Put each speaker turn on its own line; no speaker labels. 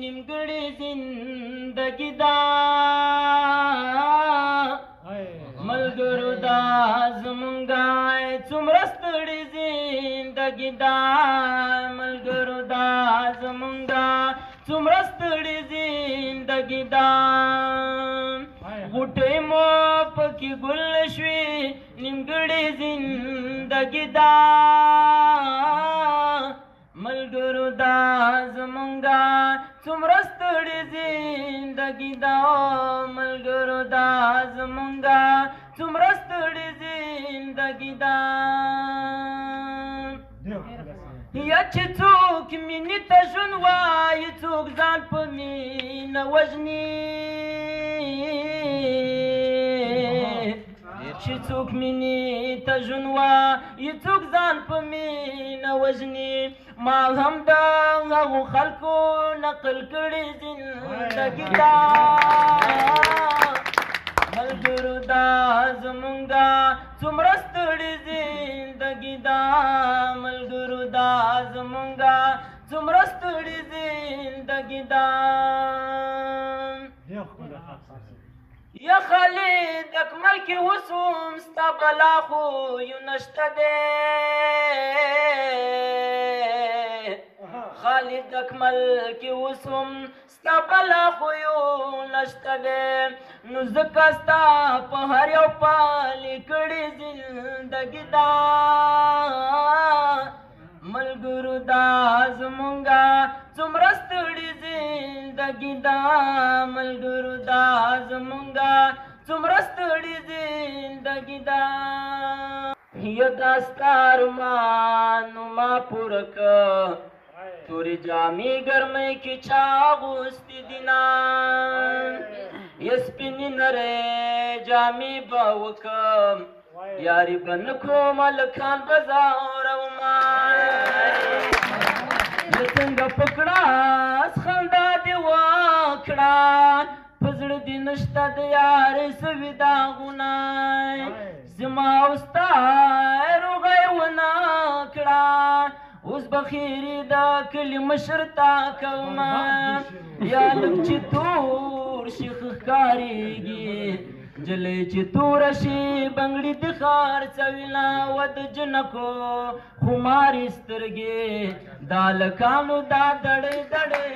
نیمګړې زندګي دا ملګرو دا زمونږه څومره ستړې زندګي دا ملګرو دا زمونږه څومره ستړې زندګي دا غوټۍ مو پکې ګل شوې نیمګړې زندګي دا ملګرو دا زمونږه څومره ستړې زندګي دا ملګرو دا زمونږه څومره ستړې زندګي دا یا چې څوک مینې ته ژوند وایي څوک ځان په مینه وژني چې څوک مینې ته ژوند وایي څوک ځان په مینه وژني ما هم د هغو خلکو نقل کړې زندګي دا ملګرو دا زمونږه څومره ستړې زندګي دا ملګرو دا زمونږه څومره ستړې زندګي دا یا خالد اکمل کې اوس هم ستا بلا خو یو نشته دی خالد اکمل کې اوس هم ستا بلا خو یو نشته دی نو ځکه ستا په هر یو پال کړې زندګي دا ملګرو دا زمونږه څومره ستړې زندګي دا ملګرو دا زمونږه څومره ستړې زندګي دا یا دا ستا ارمانو ما پوره که تورې جامې ګرمۍ کې چا اغوستې دینه یا سپینې نرۍ جامې به وکم یاري به نه کوم هلکان به ځورومه یا څنګه په کړاس خندا دې وکړه په زړه دې نشته د یارۍ سوي داغونه زما او ستا روغی ونه کړه اوس به خیرې د کلي مشر تا کومه یا لږ چې تور شي ښه ښکارېږي جلۍ چې توره شي بنګړي د خرڅوینه و د جنکو خمارې سترګې د هلکانو دا دړې دړې